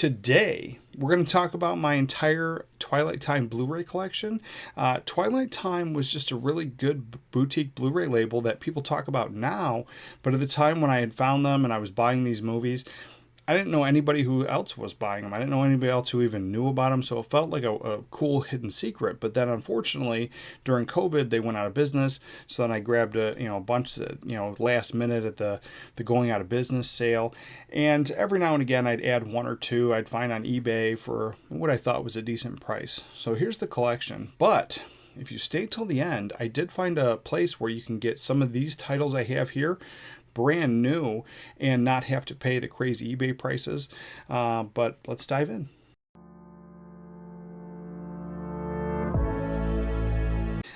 Today, we're going to talk about my entire Twilight Time Blu-ray collection. Twilight Time was just a really good boutique Blu-ray label that people talk about now, but at the time when I had found them and I was buying these movies, I didn't know anybody who else was buying them. I didn't know anybody else who even knew about them, so it felt like a cool hidden secret. But then, unfortunately, during COVID, they went out of business. So then I grabbed a bunch last minute at the going out of business sale. And every now and again, I'd add one or two I'd find on eBay for what I thought was a decent price. So here's the collection. But if you stay till the end, I did find a place where you can get some of these titles I have here brand new and not have to pay the crazy eBay prices. But let's dive in.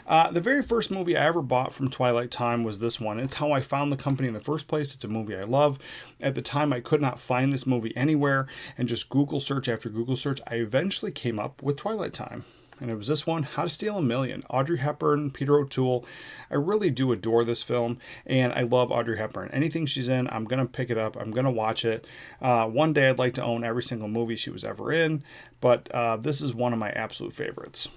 The very first movie I ever bought from Twilight Time was this one. It's how I found the company in the first place. It's a movie I love. At the time, I could not find this movie anywhere, and just Google search after Google search, I eventually came up with Twilight Time. And it was this one, How to Steal a Million. Audrey Hepburn, Peter O'Toole. I really do adore this film, and I love Audrey Hepburn. Anything she's in, I'm going to pick it up. I'm going to watch it. One day I'd like to own every single movie she was ever in, but this is one of my absolute favorites.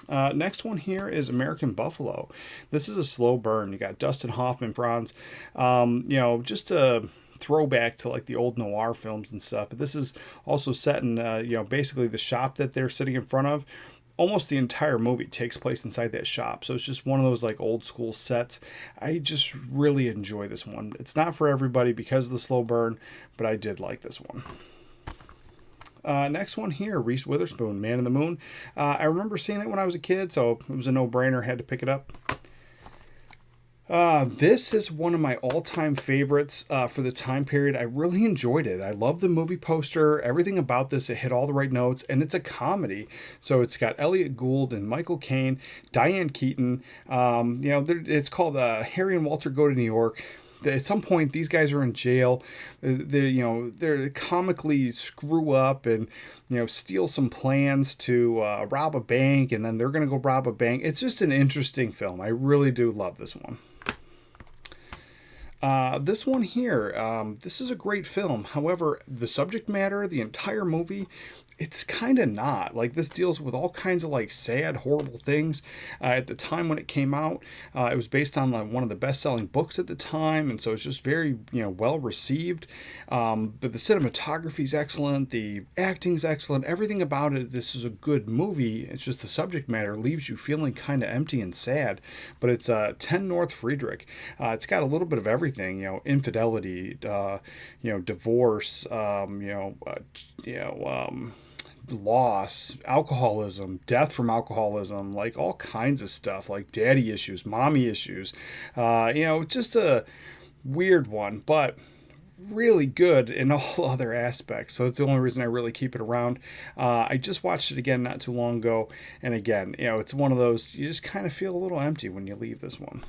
Next one here is American Buffalo. This is a slow burn. You got Dustin Hoffman bronze. Just a throwback to like the old noir films and stuff. But this is also set in, basically the shop that they're sitting in front of. Almost the entire movie takes place inside that shop. So it's just one of those like old school sets. I just really enjoy this one. It's not for everybody because of the slow burn, but I did like this one. Next one here, Reese Witherspoon, Man in the Moon. I remember seeing it when I was a kid, so it was a no-brainer. Had to pick it up. This is one of my all-time favorites for the time period. I really enjoyed it. I love the movie poster. Everything about this, it hit all the right notes, and it's a comedy. So it's got Elliot Gould and Michael Caine, Diane Keaton. It's called Harry and Walter Go to New York. At some point, these guys are in jail. They're comically screw up and steal some plans to rob a bank, and then they're going to go rob a bank. It's just an interesting film. I really do love this one. This one here, this is a great film. However, the subject matter, the entire movie, it's kind of not. Like, this deals with all kinds of like sad, horrible things. At the time when it came out, it was based on one of the best-selling books at the time, and so it's just very well received. But the cinematography is excellent, the acting's excellent, everything about it. This is a good movie. It's just the subject matter leaves you feeling kind of empty and sad. But it's 10 North Friedrich. It's got a little bit of everything. Infidelity, divorce, loss, alcoholism, death from alcoholism, like all kinds of stuff, like daddy issues, mommy issues. Just a weird one, but really good in all other aspects. So it's the only reason I really keep it around. I just watched it again not too long ago, and again, it's one of those, you just kind of feel a little empty when you leave this one.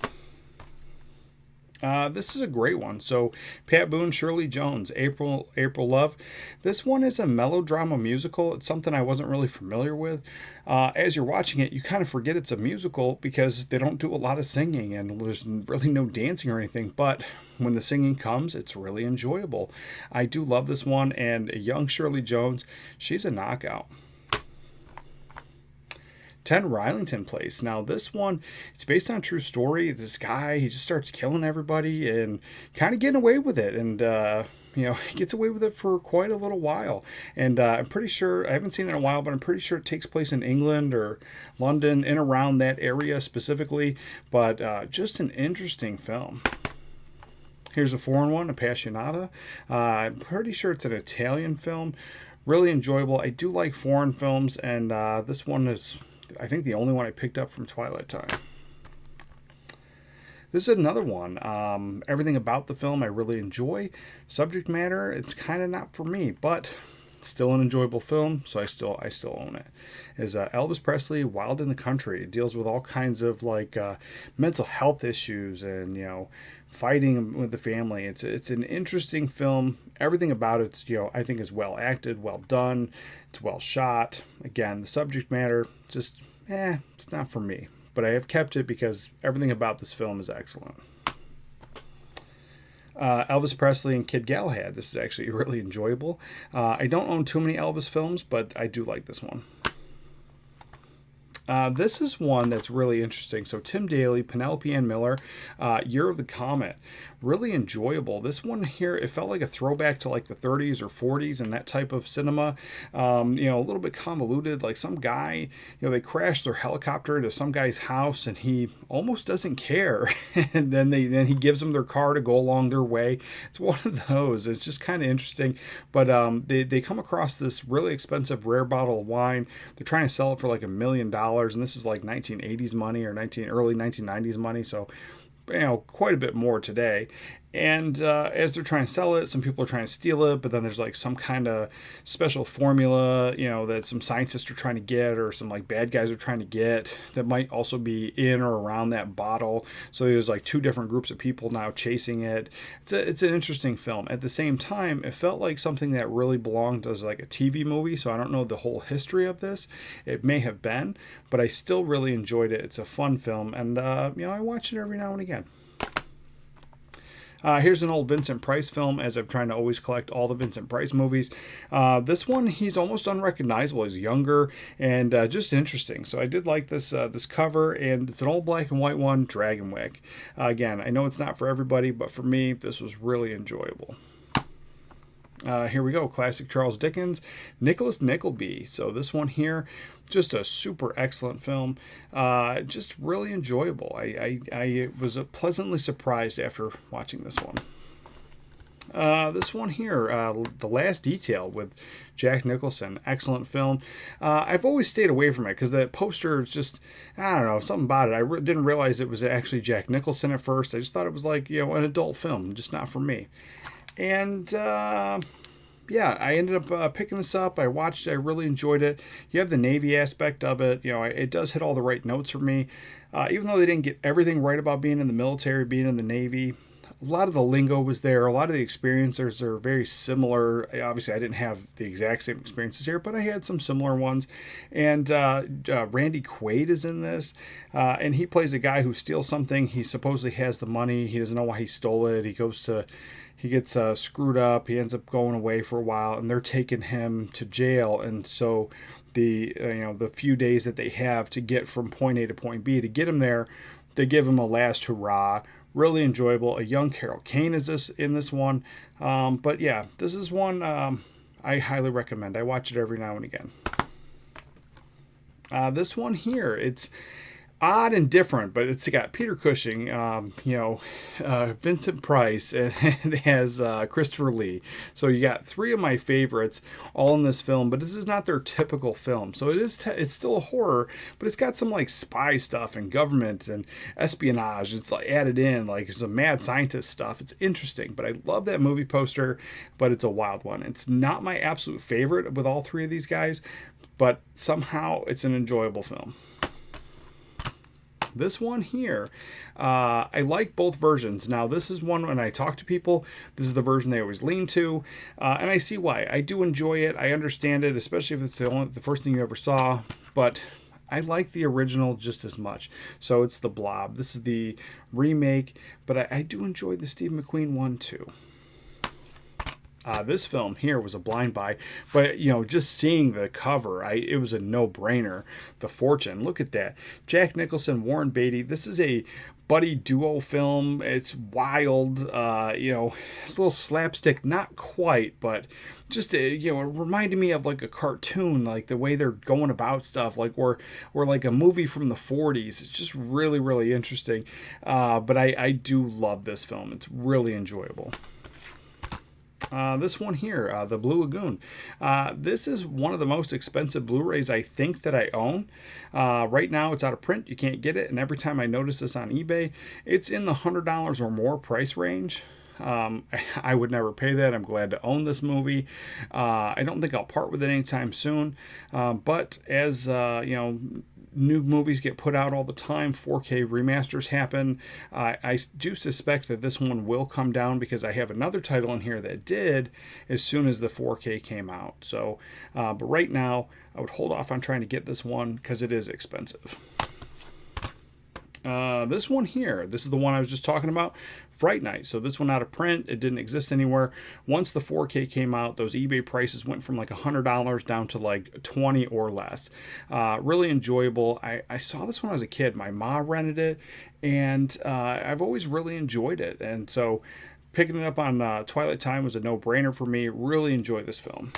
This is a great one. So Pat Boone, Shirley Jones, April Love. This one is a melodrama musical. It's something I wasn't really familiar with. As you're watching it, you kind of forget it's a musical because they don't do a lot of singing and there's really no dancing or anything. But when the singing comes, it's really enjoyable. I do love this one, and a young Shirley Jones, she's a knockout. 10 Rylington Place. Now this one, it's based on a true story. This guy, he just starts killing everybody and kind of getting away with it. And, he gets away with it for quite a little while. And I'm pretty sure, I haven't seen it in a while, but I'm pretty sure it takes place in England or London, in around that area specifically. But just an interesting film. Here's a foreign one, Appassionata. I'm pretty sure it's an Italian film. Really enjoyable. I do like foreign films, and this one is, I think, the only one I picked up from Twilight Time. This is another one. Everything about the film I really enjoy. Subject matter, it's kind of not for me, but still an enjoyable film, so I still own it. Is Elvis Presley, Wild in the Country. It deals with all kinds of like mental health issues and fighting with the family. It's an interesting film. Everything about it, I think is well acted, well done. It's well shot. Again, the subject matter just it's not for me. But I have kept it because everything about this film is excellent. Elvis Presley and Kid Galahad. This is actually really enjoyable. I don't own too many Elvis films, but I do like this one. This is one that's really interesting. So Tim Daly, Penelope Ann Miller, Year of the Comet. Really enjoyable. This one here, it felt like a throwback to like the 30s or 40s and that type of cinema. A little bit convoluted. Like some guy, they crash their helicopter into some guy's house and he almost doesn't care. And then he gives them their car to go along their way. It's one of those. It's just kind of interesting. But they come across this really expensive rare bottle of wine. They're trying to sell it for like $1 million. And this is like 1980s money or early 1990s money. So, quite a bit more today. And as they're trying to sell it, some people are trying to steal it, but then there's like some kind of special formula, that some scientists are trying to get, or some like bad guys are trying to get, that might also be in or around that bottle. So there's like two different groups of people now chasing it. It's an interesting film. At the same time, it felt like something that really belonged as like a TV movie. So I don't know the whole history of this. It may have been, but I still really enjoyed it. It's a fun film, and I watch it every now and again. Here's an old Vincent Price film, as I'm trying to always collect all the Vincent Price movies. This one, he's almost unrecognizable. He's younger and just interesting. So I did like this cover, and it's an old black and white one, Dragonwyck. Again, I know it's not for everybody, but for me, this was really enjoyable. Here we go, classic Charles Dickens, Nicholas Nickleby. So this one here, just a super excellent film, just really enjoyable. I was pleasantly surprised after watching this one. This one here, The Last Detail with Jack Nicholson, excellent film. I've always stayed away from it because the poster is just, I don't know, something about it. I didn't realize it was actually Jack Nicholson at first. I just thought it was like, an adult film, just not for me. And I ended up picking this up. I watched it. I really enjoyed it. You have the Navy aspect of it. It does hit all the right notes for me. Even though they didn't get everything right about being in the military, being in the Navy, a lot of the lingo was there. A lot of the experiences are very similar. Obviously, I didn't have the exact same experiences here, but I had some similar ones. And Randy Quaid is in this, and he plays a guy who steals something. He supposedly has the money. He doesn't know why he stole it. He gets screwed up. He ends up going away for a while, and they're taking him to jail. And so the few days that they have to get from point A to point B, to get him there, they give him a last hurrah. Really enjoyable. A young Carol Kane is in this one. But yeah, this is one I highly recommend. I watch it every now and again. This one here, it's odd and different, but it's got Peter Cushing, Vincent Price, and it has Christopher Lee. So you got three of my favorites all in this film, but this is not their typical film. So it's still a horror, but it's got some like spy stuff and government and espionage. It's like added in, like some mad scientist stuff. It's interesting, but I love that movie poster, but it's a wild one. It's not my absolute favorite with all three of these guys, but somehow it's an enjoyable film. This one here, I like both versions. Now, this is one when I talk to people, this is the version they always lean to, and I see why. I do enjoy it. I understand it, especially if it's the first thing you ever saw, but I like the original just as much. So it's The Blob. This is the remake, but I do enjoy the Steve McQueen one too. This film here was a blind buy, but just seeing the cover, it was a no-brainer. The Fortune, look at that. Jack Nicholson, Warren Beatty. This is a buddy duo film. It's wild, a little slapstick, not quite, but just it reminded me of like a cartoon, like the way they're going about stuff, like or like a movie from the 40s. It's just really, really interesting. But I do love this film. It's really enjoyable. This one here, The Blue Lagoon. This is one of the most expensive Blu-rays I think that I own. Right now it's out of print. You can't get it. And every time I notice this on eBay, it's in the $100 or more price range. I would never pay that. I'm glad to own this movie. I don't think I'll part with it anytime soon. But as, new movies get put out all the time, 4K remasters happen. I do suspect that this one will come down because I have another title in here that did as soon as the 4K came out. So, but right now I would hold off on trying to get this one because it is expensive. This one here, this is the one I was just talking about, Fright Night. So this one out of print, it didn't exist anywhere. Once the 4K came out, those eBay prices went from like $100 down to like 20 or less. Really enjoyable. I saw this when I was a kid. My mom rented it, and I've always really enjoyed it. And so picking it up on Twilight Time was a no-brainer for me. Really enjoy this film.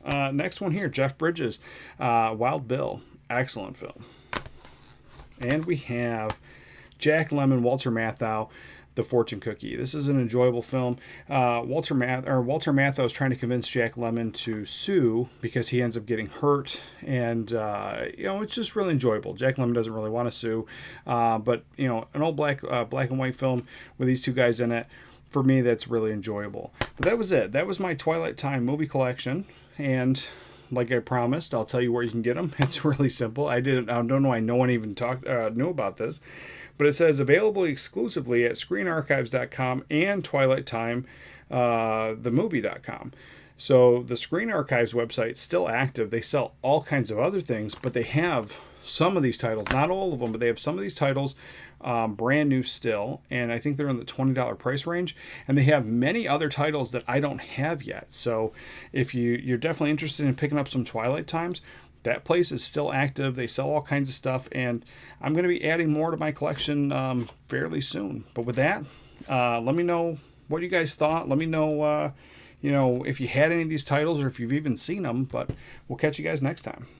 Next one here, Jeff Bridges, Wild Bill. Excellent film. And we have Jack Lemmon, Walter Matthau, The Fortune Cookie. This is an enjoyable film. Walter Matthau is trying to convince Jack Lemmon to sue because he ends up getting hurt, and it's just really enjoyable. Jack Lemmon doesn't really want to sue, but an old black and white film with these two guys in it. For me, that's really enjoyable. But that was it. That was my Twilight Time movie collection, and like I promised, I'll tell you where you can get them. It's really simple. I don't know why no one even knew about this, but it says available exclusively at ScreenArchives.com and TwilightTime.themovie.com. So the Screen Archives website is still active. They sell all kinds of other things, but they have some of these titles, not all of them, but they have some of these titles brand new still, and I think they're in the $20 price range, and they have many other titles that I don't have yet. So if you're definitely interested in picking up some Twilight Times, that place is still active. They sell all kinds of stuff, and I'm going to be adding more to my collection fairly soon. But with that, let me know what you guys thought. Let me know if you had any of these titles or if you've even seen them, but we'll catch you guys next time.